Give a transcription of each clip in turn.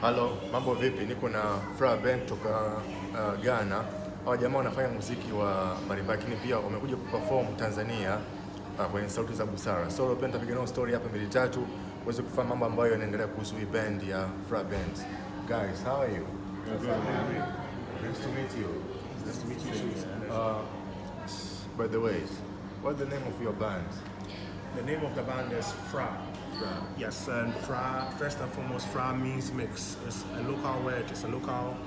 Halo, mambo vipi? Niko na Fra Band toka Ghana. Hawa jamaa wanafanya muziki wa mbalimbali, lakini pia wamekuja kuperform Tanzania kwenye Sauti za Busara. So pia nitapiga nao story hapa mbili tatu uweze kufahamu mambo ambayo yanaendelea kuhusu hii band ya Fra Band. Guys, how are you? Nice to meet you. Nice to meet you too. By the way, what's the name of your band? The name of the band is Fra. Yes, and Fra, first and foremost, Fra means mix. It's a local word, it's a local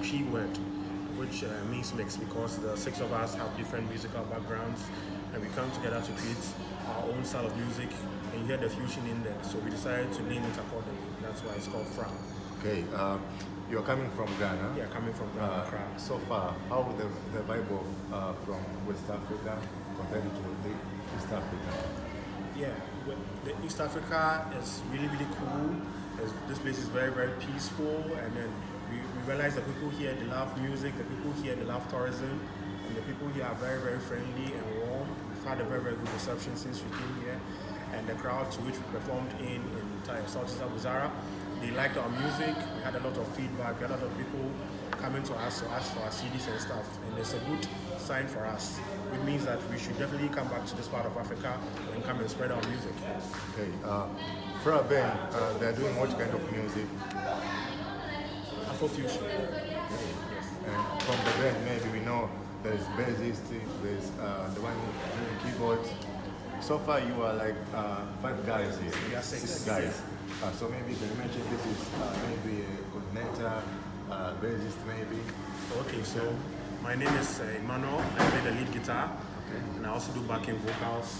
Cree word, which means mix because the six of us have different musical backgrounds and we come together to create our own style of music, and you hear the fusion in there. So we decided to name it accordingly. That's why it's called Fra. Okay, you're coming from Ghana? Yeah, coming from Ghana, Accra. So far, how the vibe of from West Africa compared to the East Africa? Yeah, the East Africa is really, really cool. This place is very, very peaceful, and then we realize that people here, they love music, the people here, they love tourism, and the people here are very, very friendly and warm. We've had a very, very good reception since we came here, and the crowd to which we performed in South Busara, they liked our music. We had a lot of feedback. We had a lot of people coming to us to ask for our CDs and stuff, and it's a good sign for us. It means that we should definitely come back to this part of Africa and come and spread our music. Okay, Fra Band, they're doing what kind of music? Afrofusion. Okay. Yes. And from the band, maybe we know there's bassist, there's the one doing keyboards. So far, you are like 5 guys here. We are 6 guys. So maybe you can mention this is maybe a coordinator, bassist maybe. Okay, so my name is Emmanuel. I play the lead guitar, and I also do backing vocals.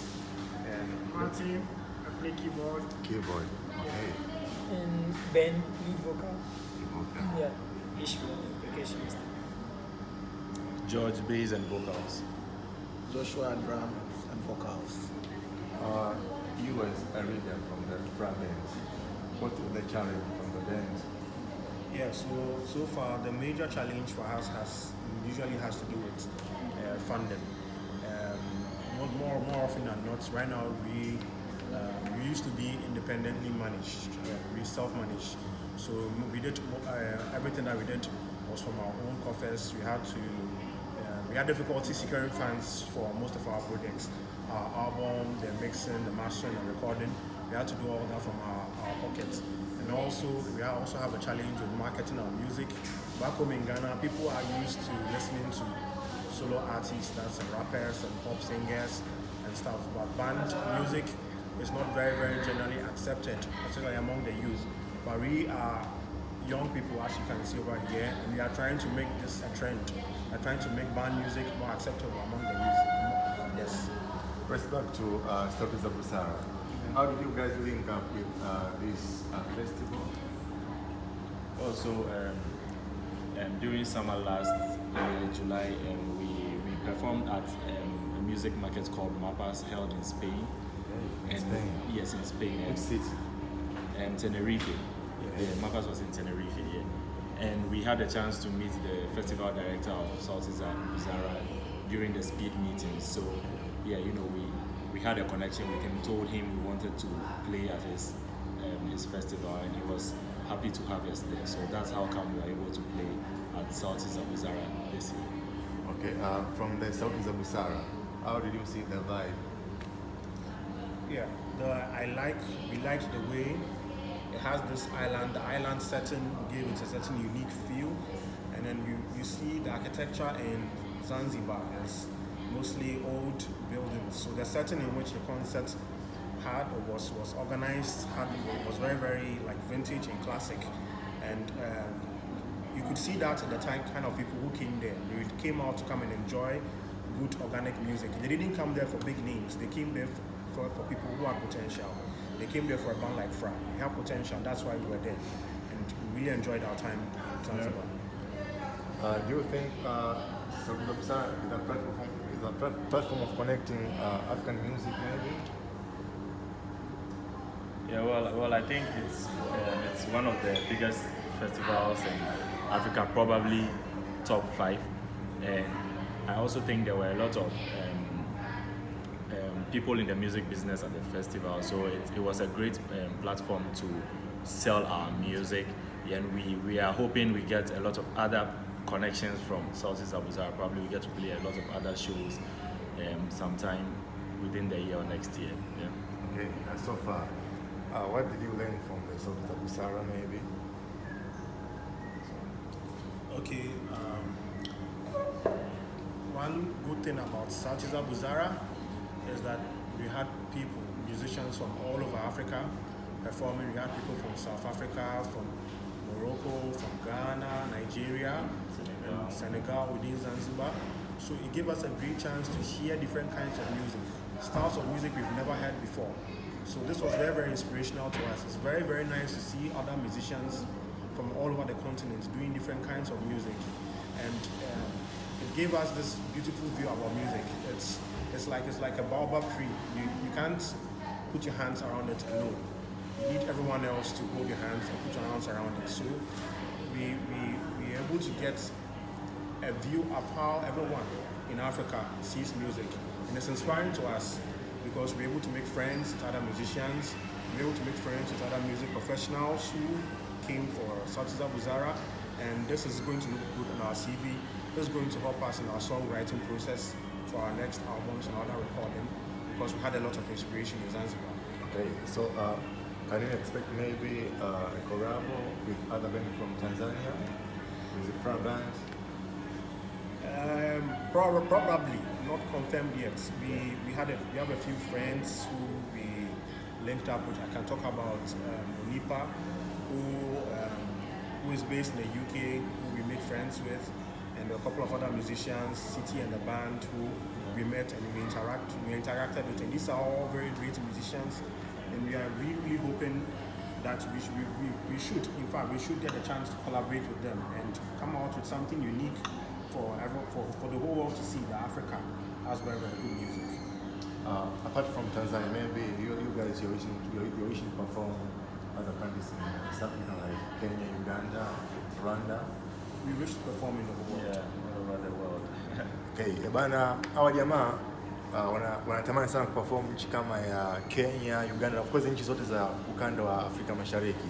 And Martin, I play keyboard. Keyboard, okay. And Ben, lead vocal. Okay. Yeah, Ishmael, the percussionist. George, bass and vocals. Joshua, drums and vocals. You as a region from the Fra Band, what is the challenge from the band? yeah, so far the major challenge for us usually has to do with funding. More often than not, right now we used to be independently managed. We self-managed. So we did everything that we did was from our own coffers. We had difficulty securing funds for most of our projects. Our album, the mixing, the mastering, the recording. We had to do all that from our pockets. And also, we also have a challenge with marketing our music. Back home in Ghana, people are used to listening to solo artists, that's rappers and pop singers and stuff. But band music is not very, very generally accepted, especially among the youth. But we are young people, as you can see over here, and we are trying to make this a trend. We are trying to make band music more acceptable among the youth. Yes. Let's back to Sauti za Busara. How did you guys link up with this festival? Also, during summer last July, we performed at a music market called Mapas held in Spain. In Spain? Yes, in Spain. Which city? Tenerife. Yeah, Mapas was in Tenerife, yeah. And we had a chance to meet the festival director of Sauti za Busara during the speed meetings. So, yeah, you know, we had a connection. We told him we wanted to play at his festival, and he was happy to have us there. So that's how come we were able to play at Sauti za Busara this year. Okay, from the Sauti za Busara, how did you see the vibe? Yeah, we liked the way it has this island. The island setting gave it a certain unique feel, and then you see the architecture in Zanzibar is mostly old buildings. So the setting in which the concert had was organized was very, very like vintage and classic, and you could see that in the kind of people who came there. They came out to come and enjoy good organic music. They didn't come there for big names. They came there for people who had potential. They came there for a band like Fra. We have potential. That's why we were there, and we really enjoyed our time in Zanzibar. Do you think Sauti za Busara is a platform of connecting African music maybe? Yeah, well, I think it's one of the biggest festivals in Africa, probably top 5. And I also think there were a lot of people in the music business at the festival, so it was a great platform to sell our music and we are hoping we get a lot of other connections from Southeast Abuzara. Probably we get to play a lot of other shows sometime within the year or next year. Yeah. Okay, and so far, what did you learn from the Southeast Abuzara maybe? Okay, one good thing about Southeast Abuzara is that we had people, musicians from all over Africa performing. We had people from South Africa, from Morocco, from Ghana, Nigeria, and Senegal within Zanzibar. So it gave us a great chance to hear different kinds of music, styles of music we've never heard before. So this was very, very inspirational to us. It's very, very nice to see other musicians from all over the continent doing different kinds of music. And it gave us this beautiful view of our music. It's like a baobab tree. You can't put your hands around it alone. You need everyone else to hold your hands and put your arms around it. So we able to get a view of how everyone in Africa sees music. And it's inspiring to us because we're able to make friends with other musicians, we're able to make friends with other music professionals who came for Southeast Abuzara, and this is going to look good on our CV. This is going to help us in our songwriting process for our next albums and other recording, because we had a lot of inspiration in Zanzibar. Okay, so can you expect maybe a collab with other bands from Tanzania, with the Fra Band? Probably not confirmed yet. We have a few friends who we linked up with. I can talk about Nipa, who is based in the UK, who we made friends with, and a couple of other musicians, City and the band, who we met and we interacted with. And these are all very great musicians, and we are really hoping that we should get a chance to collaborate with them and come out with something unique for the whole world to see that Africa has very, very good music. Apart from Tanzania, maybe you guys you're wishing to perform other countries in something like Kenya, Uganda, Rwanda. We wish to perform in the whole world. Yeah, all over the world. Okay, bana hawa jamaa wanatamani sana kuperform nchi kama ya Kenya, Uganda, of course nchi zote za ukanda wa Afrika Mashariki.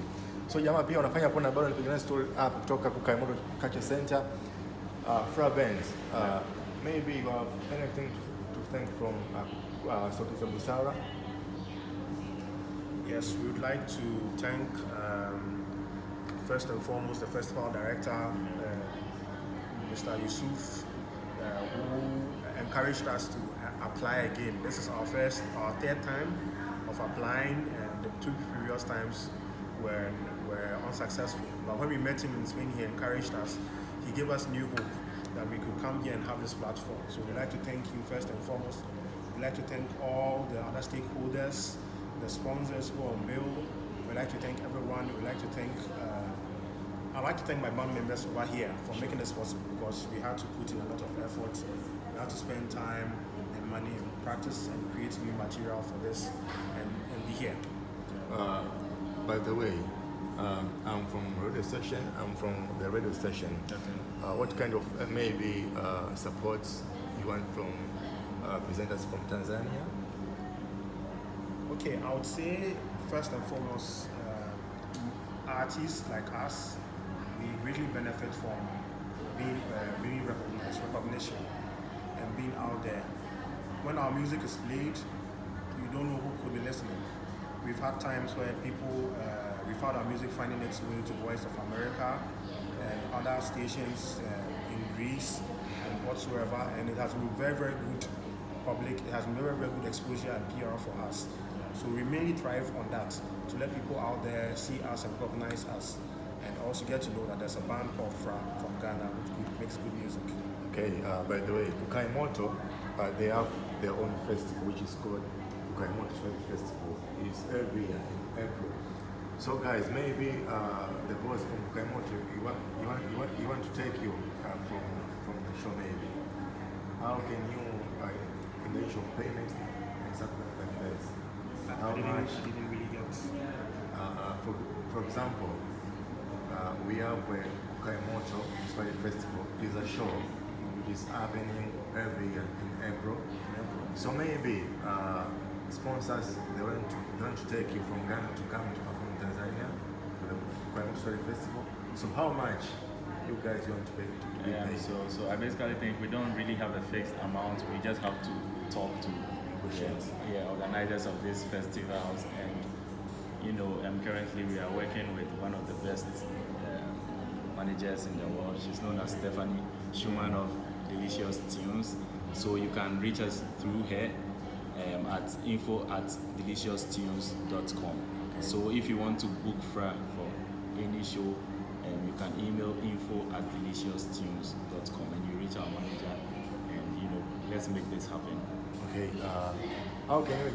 So jamaa pia wanafanya hapo na bado nipigana story up kutoka Kukaimoto Culture Center. Fra Bands, maybe you have anything to thank from Southeast Abuzara? Yes, we would like to thank first and foremost the festival director, Mr. Yusuf, who encouraged us to apply again. This is our third time of applying, and the two previous times were unsuccessful. But when we met him in Spain, he encouraged us. He gave us new hope that we could come here and have this platform. So we'd like to thank you first and foremost. We'd like to thank all the other stakeholders, the sponsors who are on bill. We'd like to thank everyone. We'd like to thank, I'd like to thank my band members over here for making this possible, because we had to put in a lot of effort. We had to spend time and money and practice and create new material for this and be here. By the way, I'm from radio station. I'm from the radio station. Okay. What kind of maybe support you want from presenters from Tanzania? Okay, I would say first and foremost, artists like us, we really benefit from being recognized, recognition, and being out there. When our music is played, you don't know who could be listening. We've had times where people, we found our music finding its way to Voice of America and other stations in Greece and whatsoever, and it has been very, very good public, it has been very, very good exposure and PR for us. So we mainly thrive on that, to let people out there see us and recognize us, and also get to know that there's a band called Fra from Ghana which makes good music. Okay, by the way, Kukaimoto, they have their own festival which is called Kukaimoto Festival. It's every year in April. So guys, maybe the boss from Kukaimoto, you want to take you from the show maybe. How can you, in the issue of payment and something like that? How much? I didn't really get. For example, we have Kukaimoto Swahili Festival. It's a show which is happening every year in April. So maybe sponsors they want to take you from Ghana to come to perform in Tanzania Crime Story Festival. So how much you guys want to pay to be paid? So I basically think we don't really have a fixed amount. We just have to talk to organizers of these festivals, and currently we are working with one of the best managers in the world. She's known as Stephanie Schumann of Delicious Tunes. So you can reach us through her at info@delicioustunes.com. So if you want to book for any show, you can email info@delicioustunes.com and you reach our manager, and let's make this happen. Okay. How can we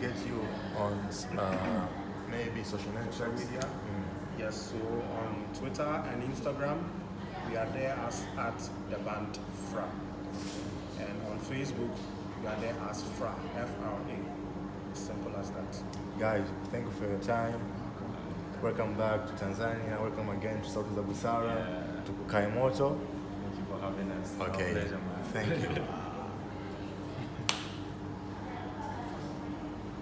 get you on maybe social media? Yes, so on Twitter and Instagram, we are there as at the band Fra. And on Facebook, we are there as Fra, F-R-A. Simple as that. Guys, thank you for your time. Welcome back to Tanzania. Welcome again to Sauti za Busara, to Kaimoto. Thank you for having us. Okay. Our pleasure, man. Thank you.